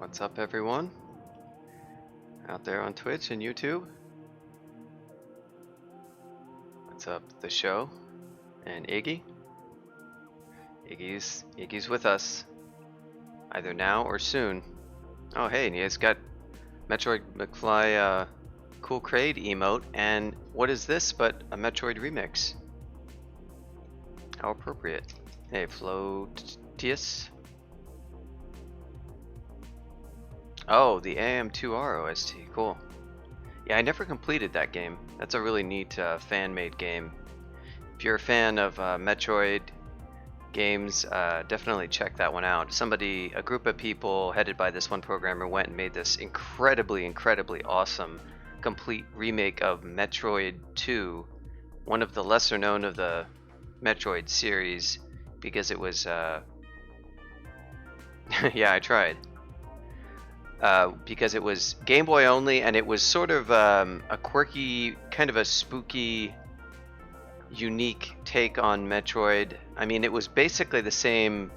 What's up, everyone? Out there on Twitch and YouTube. What's up, the show? And Iggy? Iggy's with us. Either now or soon. Oh, hey, and he's got Metroid McFly Cool Crade emote. And what is this but a Metroid remix? How appropriate. Hey, Flotius. Oh, the AM2R OST, cool. Yeah, I never completed that game. That's a really neat fan-made game. If you're a fan of Metroid games, definitely check that one out. A group of people headed by this one programmer went and made this incredibly awesome complete remake of Metroid 2, one of the lesser known of the Metroid series, because it was, yeah, I tried. Because it was Game Boy only, and it was sort of a quirky, kind of a spooky, unique take on Metroid. I mean, it was basically the same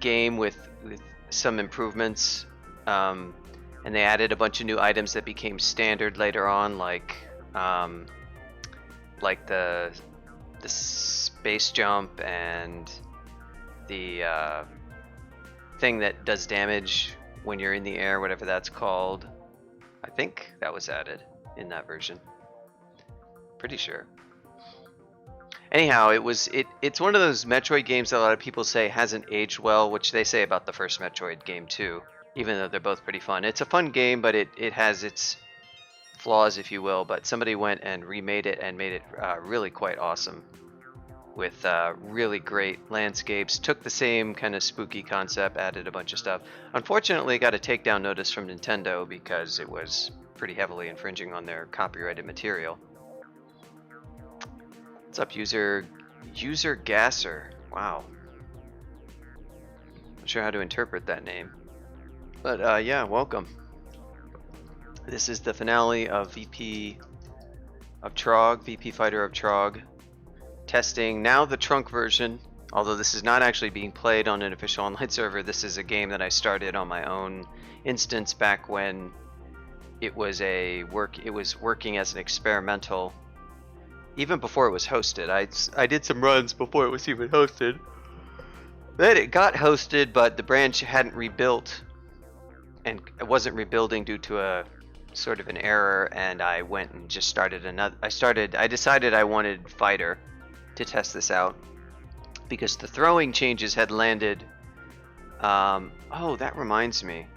game with some improvements, and they added a bunch of new items that became standard later on, like the space jump and the thing that does damage when you're in the air, whatever that's called. I think that was added in that version. Pretty sure. Anyhow, it's one of those Metroid games that a lot of people say hasn't aged well, which they say about the first Metroid game too, even though they're both pretty fun. It's a fun game, but it has its flaws, if you will, but somebody went and remade it and made it really quite awesome, with really great landscapes. Took the same kind of spooky concept, added a bunch of stuff. Unfortunately, got a takedown notice from Nintendo because it was pretty heavily infringing on their copyrighted material. What's up, user Gasser? Wow. Not sure how to interpret that name. But yeah, welcome. This is the finale of VpFi Trog. Testing now the trunk version, although this is not actually being played on an official online server. This is a game that I started on my own instance back when it was working as an experimental, even before it was hosted. I did some runs before it was even hosted. Then it got hosted, but the branch hadn't rebuilt, and it wasn't rebuilding due to a sort of an error, and I went and just started another. I decided I wanted Fighter to test this out because the throwing changes had landed. Oh, that reminds me.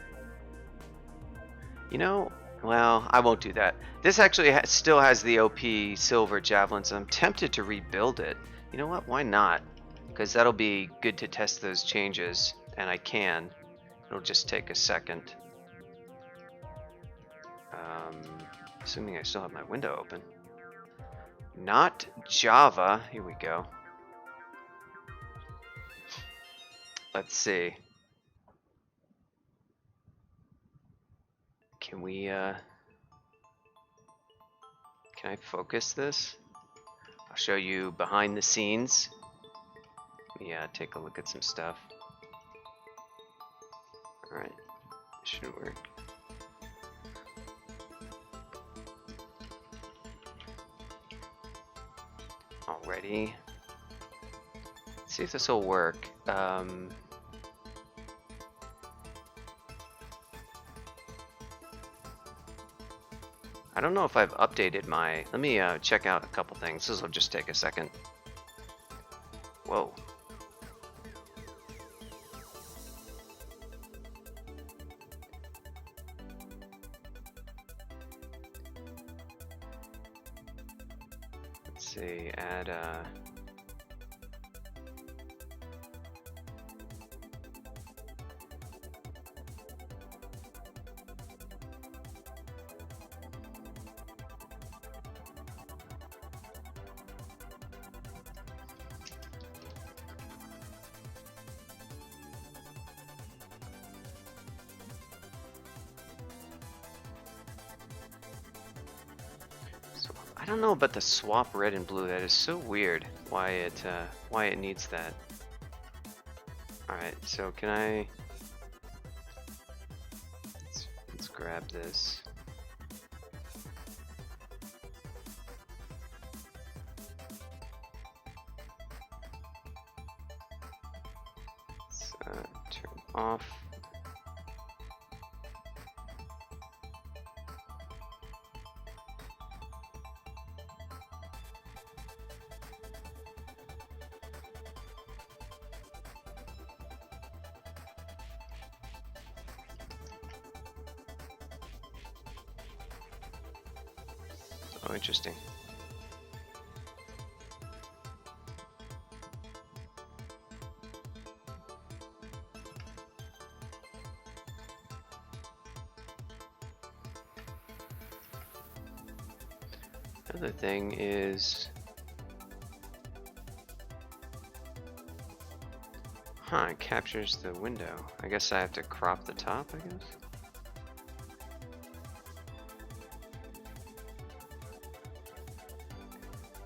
You know, well, I won't do that. This actually still has the OP silver javelin, so I'm tempted to rebuild it. You know what? Why not? Because that'll be good to test those changes, and I can. It'll just take a second. Assuming I still have my window open. Not Java. Here we go. Let's see. Can we, can I focus this? I'll show you behind the scenes. Let me take a look at some stuff. Alright. Should work. Already. Let's see if this will work. I don't know if I've updated my. Let me check out a couple things. This will just take a second. Whoa. Let's see, add I don't know about the swap red and blue. That is so weird. Why it needs that. All right. So can I? grab this. Let's turn off. Oh, interesting. Another thing is, it captures the window. I guess I have to crop the top, I guess.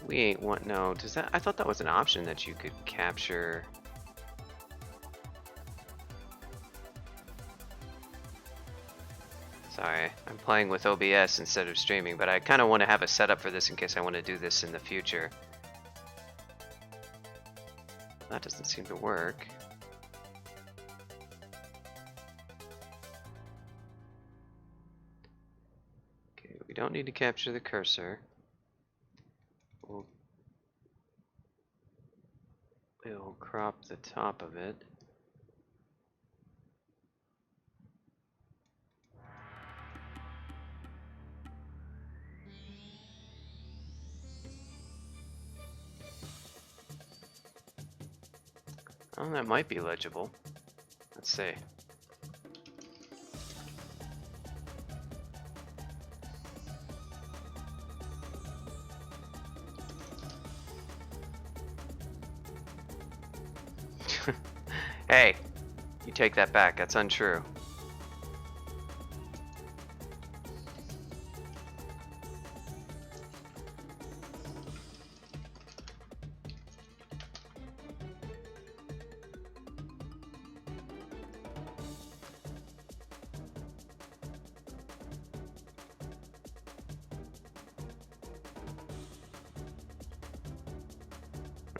We ain't want, no, does that, I thought that was an option that you could capture. Sorry, I'm playing with OBS instead of streaming, but I kind of want to have a setup for this in case I want to do this in the future. That doesn't seem to work. Okay, we don't need to capture the cursor. We'll crop the top of it. Oh, that might be legible. Let's see. Hey, you take that back. That's untrue.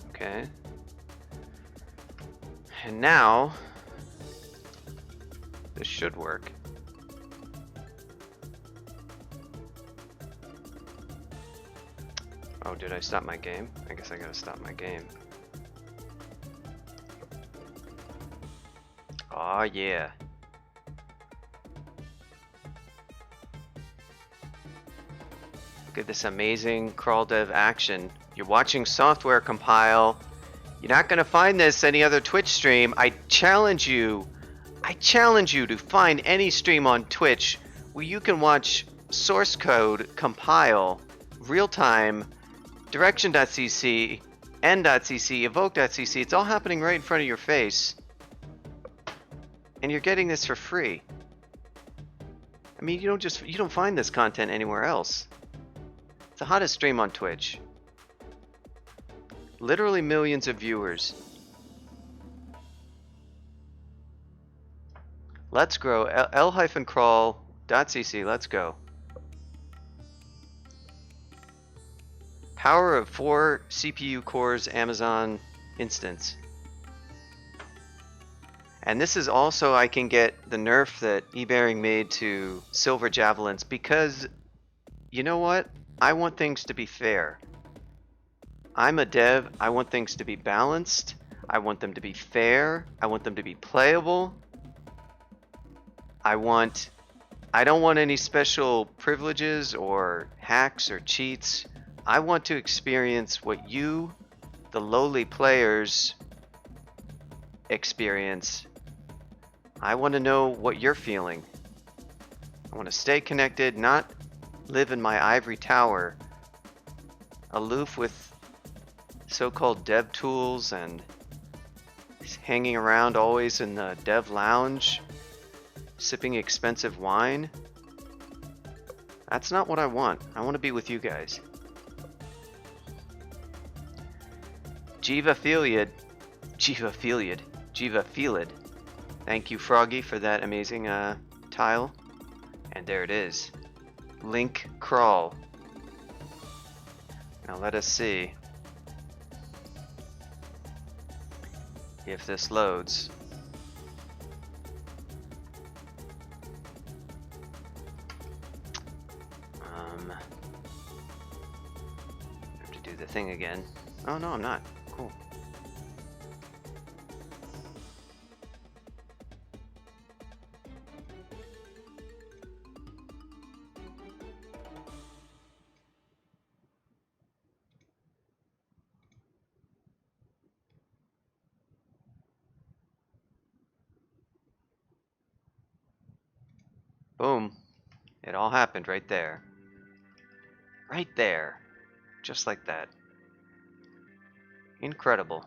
Okay. And now, this should work. Oh, did I stop my game? I guess I gotta stop my game. Oh yeah. Look at this amazing crawl dev action. You're watching software compile. You're not gonna find this any other Twitch stream. I challenge you to find any stream on Twitch where you can watch source code compile real time, direction.cc, end.cc, evoke.cc. It's all happening right in front of your face. And you're getting this for free. I mean, you don't find this content anywhere else. It's the hottest stream on Twitch. Literally millions of viewers. Let's grow. l-crawl.cc. Let's go. Power of 4 CPU cores Amazon instance. And this is also, I can get the nerf that eBearing made to silver javelins because, you know what? I want things to be fair. I'm a dev. I want things to be balanced. I want them to be fair. I want them to be playable. I don't want any special privileges or hacks or cheats. I want to experience what you, the lowly players, experience. I want to know what you're feeling. I want to stay connected, not live in my ivory tower, aloof with so-called dev tools and hanging around always in the dev lounge, sipping expensive wine. That's not what I want. I want to be with you guys. Jiva Felid. Thank you, Froggy, for that amazing tile. And there it is. Link crawl. Now let us see if this loads. I have to do the thing again. Oh no, I'm not. Cool. Boom. It all happened right there. Right there. Just like that. Incredible.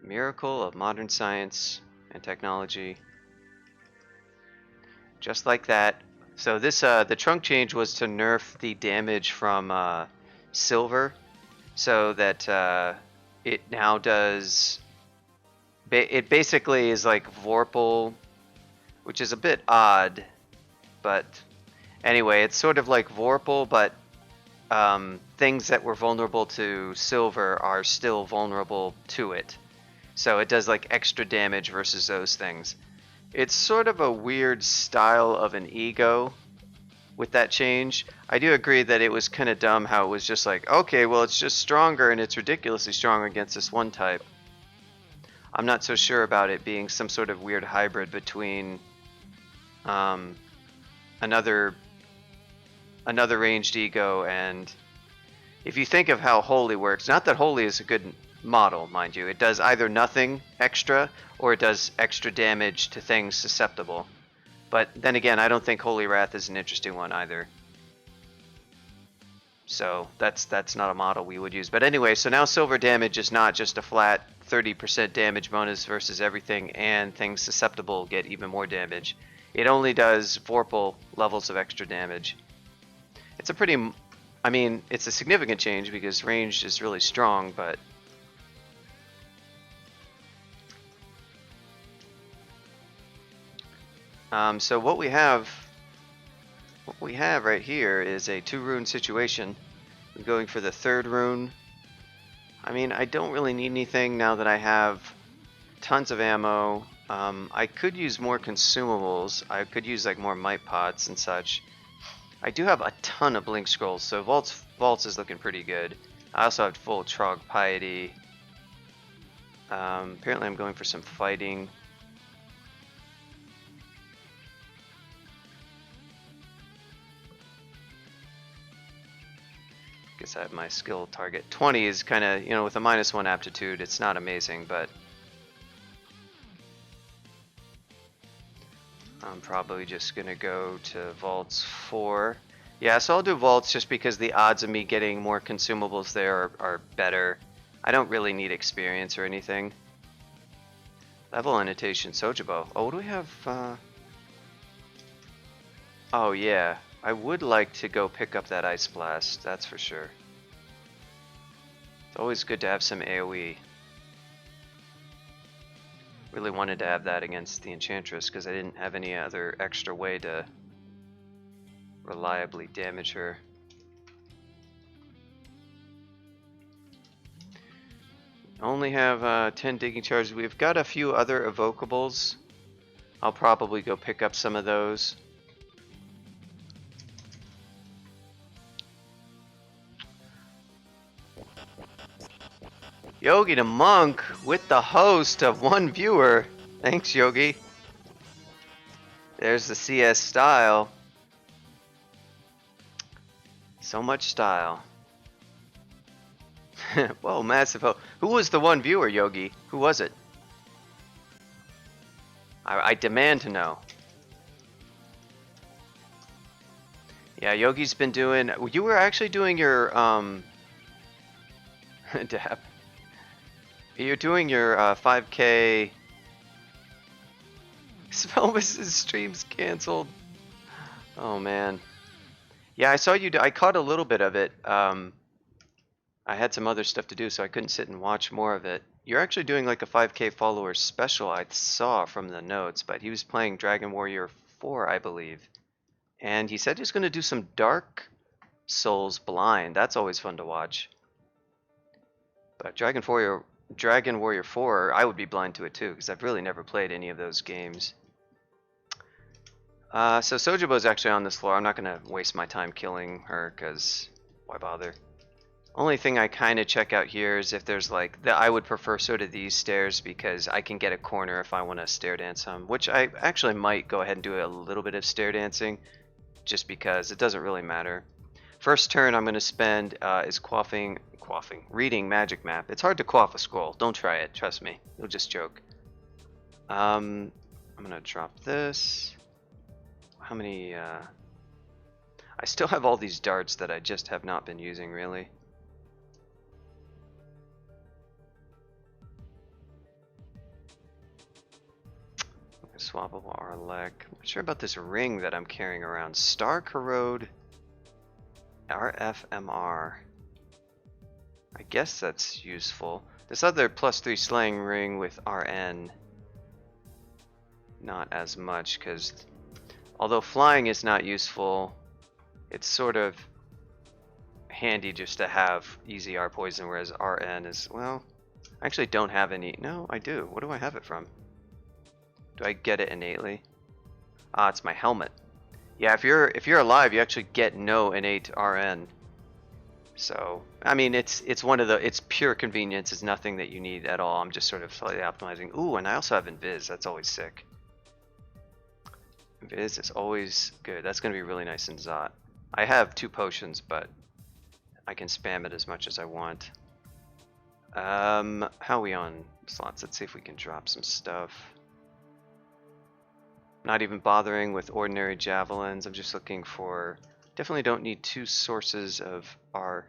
Miracle of modern science and technology. Just like that. So this, the trunk change was to nerf the damage from silver, so that it now does. It basically is like Vorpal, which is a bit odd, but anyway, it's sort of like Vorpal, but things that were vulnerable to silver are still vulnerable to it. So it does like extra damage versus those things. It's sort of a weird style of an ego with that change. I do agree that it was kind of dumb how it was just like, okay, well, it's just stronger and it's ridiculously strong against this one type. I'm not so sure about it being some sort of weird hybrid between another ranged ego, and if you think of how Holy works, not that Holy is a good model, mind you, it does either nothing extra or it does extra damage to things susceptible. But then again, I don't think Holy Wrath is an interesting one either. So that's not a model we would use. But anyway, so now silver damage is not just a flat 30% damage bonus versus everything, and things susceptible get even more damage. It only does Vorpal levels of extra damage. It's a pretty, I mean, it's a significant change because ranged is really strong, but so what we have right here is a 2-rune situation. I'm going for the 3rd rune. I mean, I don't really need anything now that I have tons of ammo. I could use more consumables. I could use like more might pots and such. I do have a ton of blink scrolls, so vaults is looking pretty good. I also have full Trog piety. Apparently I'm going for some fighting. Guess I have my skill target. 20 is kind of, you know, with a -1 aptitude, it's not amazing, but I'm probably just gonna go to vaults 4. Yeah, so I'll do vaults just because the odds of me getting more consumables there are better. I don't really need experience or anything. Level annotation, Sojibo. Oh, what do we have? Oh yeah, I would like to go pick up that Ice Blast, that's for sure. It's always good to have some AoE. Really wanted to have that against the Enchantress because I didn't have any other extra way to reliably damage her. Only have 10 digging charges. We've got a few other evocables. I'll probably go pick up some of those. Yogi the Monk with the host of 1 viewer. Thanks, Yogi. There's the CS style. So much style. Whoa, massive host. Who was the 1 viewer, Yogi? Who was it? I demand to know. Yeah, Yogi's been doing... You were actually doing your... Dab. You're doing your 5K... Spelvis' stream's canceled. Oh, man. Yeah, I saw you... I caught a little bit of it. I had some other stuff to do, so I couldn't sit and watch more of it. You're actually doing like a 5K follower special, I saw from the notes, but he was playing Dragon Warrior 4, I believe. And he said he's going to do some Dark Souls blind. That's always fun to watch. But Dragon Warrior 4, I would be blind to it too, because I've really never played any of those games. So Sojibo's actually on this floor. I'm not going to waste my time killing her, because why bother? Only thing I kind of check out here is if there's like, I would prefer sort of these stairs, because I can get a corner if I want to stair dance some, which I actually might go ahead and do a little bit of stair dancing, just because it doesn't really matter. First turn I'm going to spend is reading Magic Map. It's hard to quaff a scroll. Don't try it, trust me. You'll just choke. I'm going to drop this. How many... I still have all these darts that I just have not been using, really. Swappable Arlec. I'm not sure about this ring that I'm carrying around. Star Corrode RFMR. I guess that's useful. This other +3 slaying ring with RN, not as much, because although flying is not useful, it's sort of handy just to have easy R poison, whereas RN is, well, I actually don't have any. No, I do. What do I have it from? Do I get it innately? Ah, it's my helmet. Yeah, if you're alive, you actually get no innate RN. So, I mean, it's pure convenience. It's nothing that you need at all. I'm just sort of slightly optimizing. Ooh, and I also have Invis. That's always sick. Invis is always good. That's going to be really nice in Zot. I have 2 potions, but I can spam it as much as I want. How are we on slots? Let's see if we can drop some stuff. Not even bothering with ordinary javelins. I'm just looking for... Definitely don't need 2 sources of RF.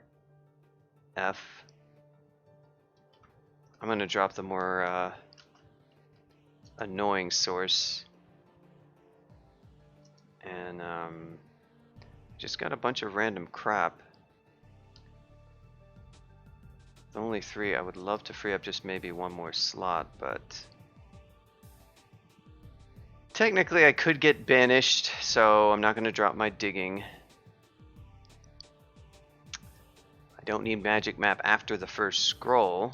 I'm going to drop the more annoying source. And just got a bunch of random crap. Only 3. I would love to free up just maybe 1 more slot, but... Technically, I could get banished, so I'm not going to drop my digging. I don't need Magic Map after the first scroll,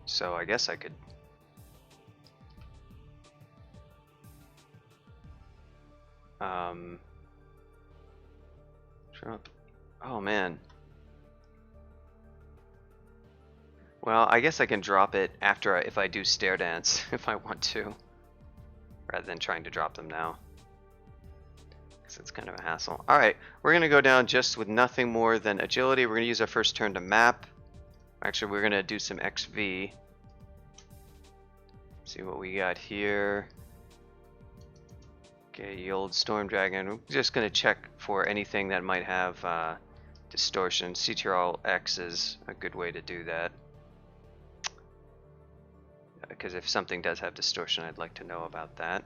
so I guess I could... drop... Oh, man. Well, I guess I can drop it after if I do Stair Dance, if I want to. Rather than trying to drop them now, because it's kind of a hassle. Alright, we're going to go down just with nothing more than agility. We're going to use our first turn to map. Actually, we're going to do some XV. See what we got here. Okay, the old Storm Dragon. We're just going to check for anything that might have distortion. CTRL X is a good way to do that. Because if something does have distortion, I'd like to know about that.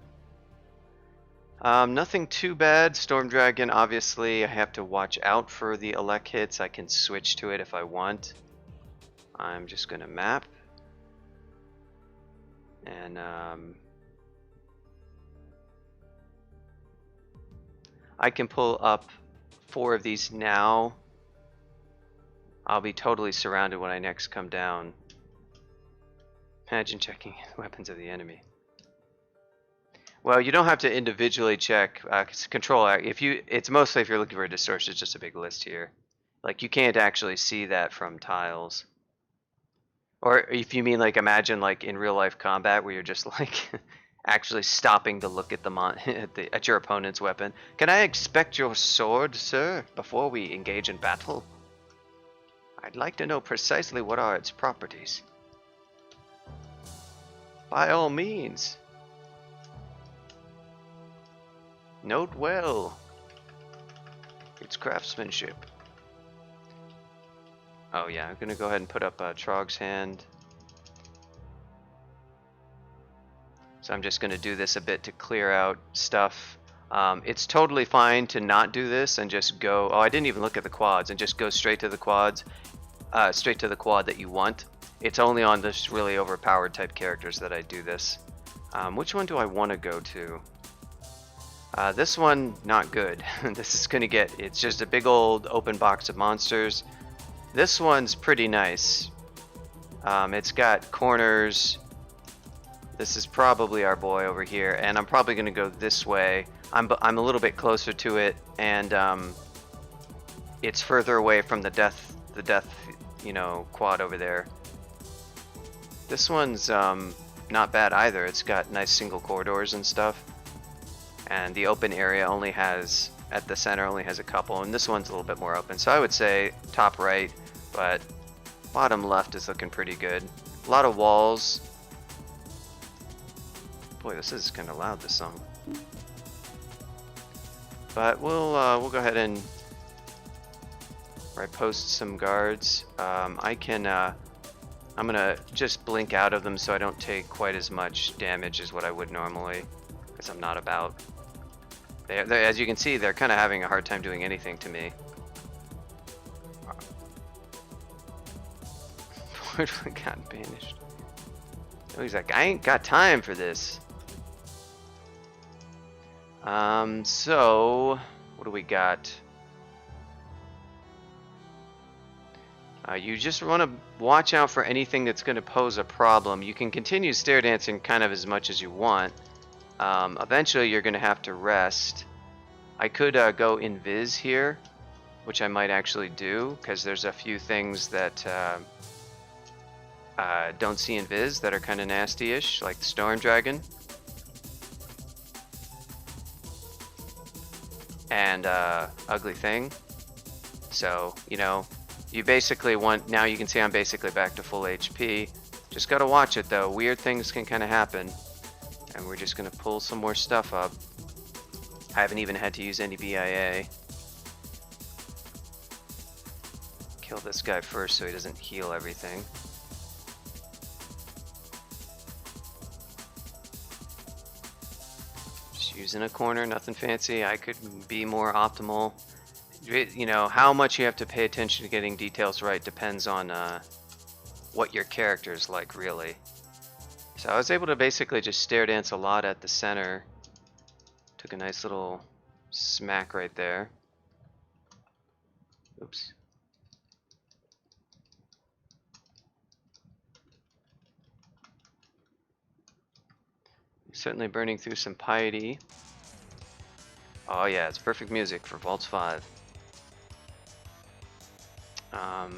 Nothing too bad. Storm Dragon, obviously, I have to watch out for the elect hits. I can switch to it if I want. I'm just going to map. And I can pull up 4 of these now. I'll be totally surrounded when I next come down. Imagine checking weapons of the enemy. Well, you don't have to individually check. Control. It's mostly if you're looking for a distortion. It's just a big list here. Like you can't actually see that from tiles. Or if you mean like imagine like in real life combat where you're just like actually stopping to look at at your opponent's weapon. Can I expect your sword, sir, before we engage in battle? I'd like to know precisely what are its properties. By all means. Note well its craftsmanship. Oh yeah, I'm gonna go ahead and put up Trog's hand. So I'm just gonna do this a bit to clear out stuff. It's totally fine to not do this and just go, oh I didn't even look at the quads, and just go straight to the quads, straight to the quad that you want. It's only on this really overpowered type characters that I do this. Which one do I want to go to? This one, not good. This is gonna get, it's just a big old open box of monsters. This one's pretty nice. It's got corners. This is probably our boy over here, and I'm probably gonna go this way. I'm a little bit closer to it, and it's further away from the death, you know, quad over there. This one's not bad either. It's got nice single corridors and stuff. And the open area only has, at the center, only has a couple, and this one's a little bit more open. So I would say top right, but bottom left is looking pretty good. A lot of walls. Boy, this is kind of loud, this song. But we'll go ahead and post some guards. I'm gonna just blink out of them so I don't take quite as much damage as what I would normally, because I'm not about. They're, as you can see, they're kind of having a hard time doing anything to me. Portally got banished. He's like, I ain't got time for this. So what do we got? You just want to watch out for anything that's going to pose a problem. You can continue stair dancing kind of as much as you want. Eventually you're going to have to rest. I could go invis here, which I might actually do, because there's a few things that don't see invis that are kind of nasty-ish, like the storm dragon. And ugly thing. So, you know, you basically want, now you can see I'm basically back to full HP. Just gotta watch it though, weird things can kind of happen. And we're just gonna pull some more stuff up. I haven't even had to use any BIA. Kill this guy first so he doesn't heal everything. Just using a corner, nothing fancy. I could be more optimal. You know, how much you have to pay attention to getting details right depends on what your character is like, really. So I was able to basically just stair dance a lot at the center. Took a nice little smack right there. Oops. Certainly burning through some piety. Oh yeah, it's perfect music for Vaults 5. I'll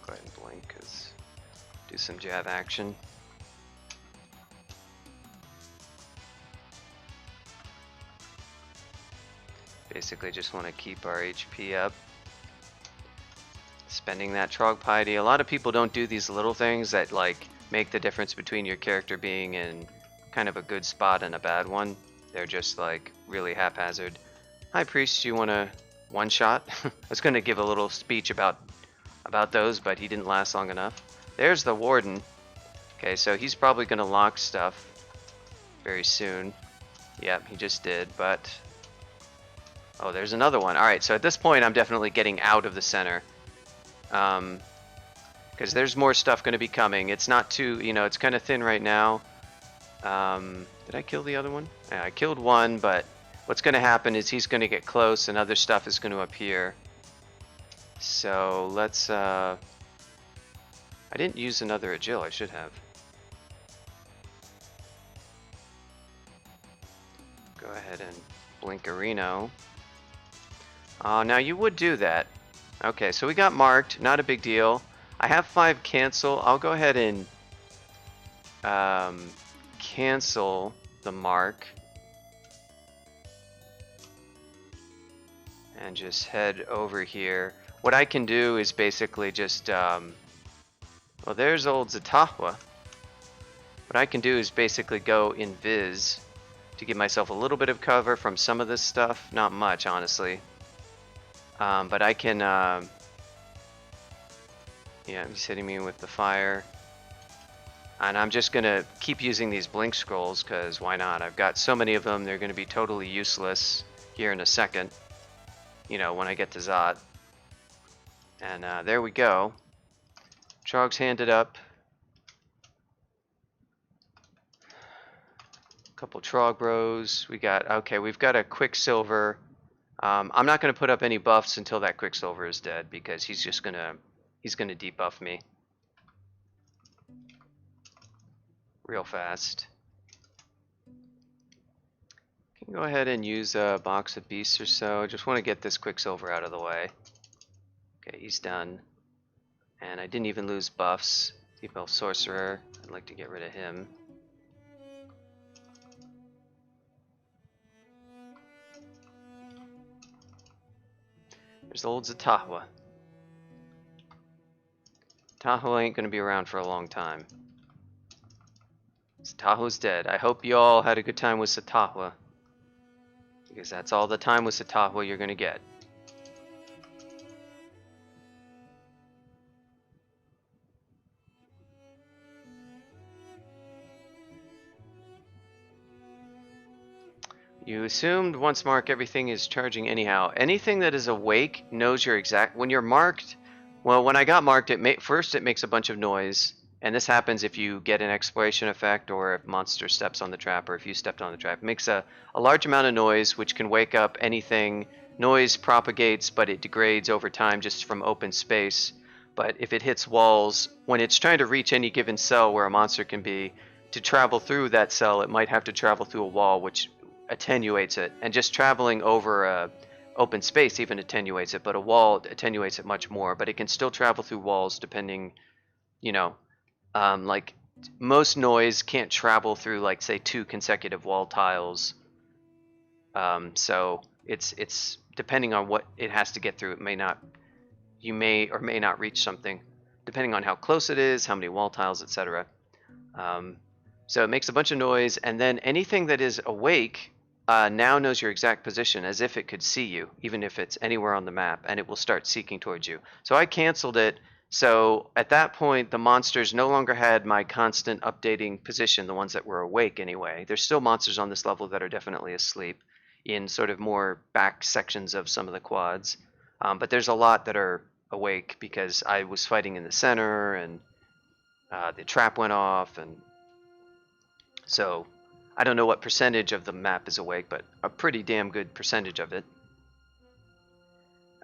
go ahead and blink, cause do some jab action. Basically just want to keep our HP up. Spending that Trog piety. A lot of people don't do these little things that like make the difference between your character being in kind of a good spot and a bad one. They're just like really haphazard. High Priest, you want to one shot? I was going to give a little speech about those, but he didn't last long enough. There's the Warden. Okay, so he's probably going to lock stuff very soon. Yep, he just did, but... Oh, there's another one. Alright, so at this point I'm definitely getting out of the center. Because there's more stuff going to be coming. It's not too, you know, it's kind of thin right now. Did I kill the other one? Yeah, I killed one, but what's going to happen is he's going to get close and other stuff is going to appear. So let's, I didn't use another Agil, I should have. Go ahead and blink Areno. Now you would do that. Okay, so we got marked, not a big deal. I have 5 cancel. I'll go ahead and cancel the mark. And just head over here. What I can do is basically just, well, there's old Zatahwa. What I can do is basically go invis to give myself a little bit of cover from some of this stuff. Not much, honestly. But I can, yeah, he's hitting me with the fire. And I'm just going to keep using these blink scrolls, because why not? I've got so many of them, they're going to be totally useless here in a second. You know, when I get to Zot. And there we go. Trog's handed up. couple Trog bros. We got, okay, we've got a Quicksilver. I'm not going to put up any buffs until that Quicksilver is dead because he's just gonna debuff me real fast. Can go ahead and use a box of beasts or so. Just want to get this Quicksilver out of the way. Okay, he's done. And I didn't even lose buffs. Deep Sorcerer. I'd like to get rid of him. There's old Zatahwa. Zatahwa ain't gonna be around for a long time. Zatahwa's dead. I hope you all had a good time with Zatahwa, because that's all the time with Zatahwa you're gonna get. You assumed once marked everything is charging anyhow. Anything that is awake knows your exact... When you're marked... Well, when I got marked, first it makes a bunch of noise. And this happens if you get an exploration effect or if monster steps on the trap or if you stepped on the trap. It makes a large amount of noise which can wake up anything. Noise propagates, but it degrades over time just from open space. But if it hits walls, when it's trying to reach any given cell where a monster can be, to travel through that cell, it might have to travel through a wall, which attenuates it. And just traveling over open space even attenuates it, but a wall attenuates it much more. But it can still travel through walls depending, you know, like most noise can't travel through, like, say 2 consecutive wall tiles. So it's depending on what it has to get through. You may or may not reach something depending on how close it is, how many wall tiles, etc. So it makes a bunch of noise, and then anything that is awake now knows your exact position as if it could see you, even if it's anywhere on the map, and it will start seeking towards you. So I canceled it. So at that point, the monsters no longer had my constant updating position, the ones that were awake anyway. There's still monsters on this level that are definitely asleep in sort of more back sections of some of the quads. But there's a lot that are awake because I was fighting in the center and the trap went off. And so I don't know what percentage of the map is awake, but a pretty damn good percentage of it.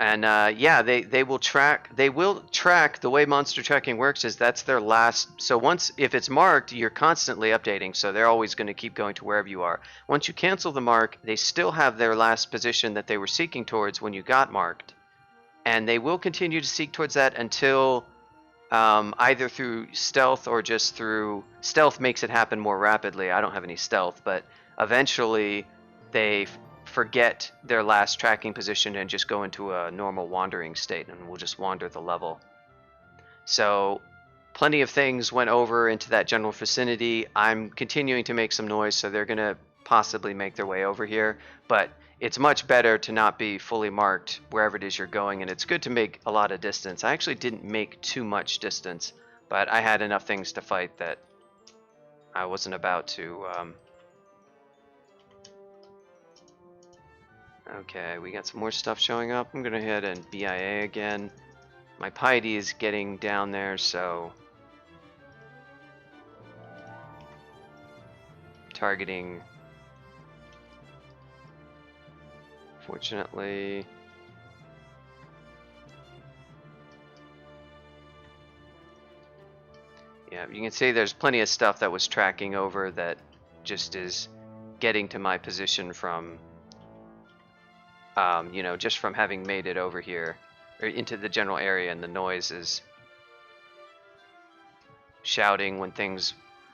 And yeah, they will track. They will track. The way monster tracking works is that's their last. So once, if it's marked, you're constantly updating. So they're always going to keep going to wherever you are. Once you cancel the mark, they still have their last position that they were seeking towards when you got marked, and they will continue to seek towards that until either through stealth or just through stealth makes it happen more rapidly. I don't have any stealth, but eventually they forget their last tracking position and just go into a normal wandering state, and will just wander the level. So plenty of things went over into that general vicinity. I'm continuing to make some noise, so they're gonna possibly make their way over here, but it's much better to not be fully marked wherever it is you're going, and it's good to make a lot of distance. I actually didn't make too much distance, but I had enough things to fight that I wasn't about to Okay, we got some more stuff showing up. I'm gonna head and BIA again. My piety is getting down there, so targeting. Fortunately, yeah, you can see there's plenty of stuff that was tracking over that just is getting to my position from you know, just from having made it over here or into the general area, and the noise is shouting when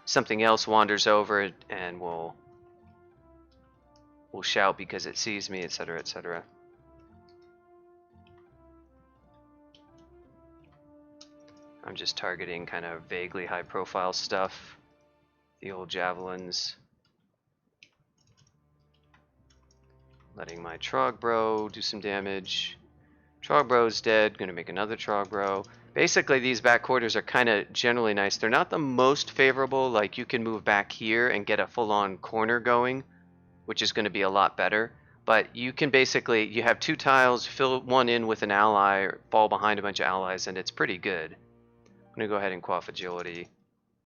something else wanders over and will shout because it sees me, etc., etc. I'm just targeting kind of vaguely high profile stuff, the old javelins. Letting my Trog bro do some damage. Trog bro's dead. Gonna make another Trog bro. Basically, these back quarters are kind of generally nice. They're not the most favorable. Like, you can move back here and get a full-on corner going, which is going to be a lot better. But you can basically, you have 2 tiles, fill one in with an ally, or fall behind a bunch of allies, and it's pretty good. I'm gonna go ahead and quaff agility.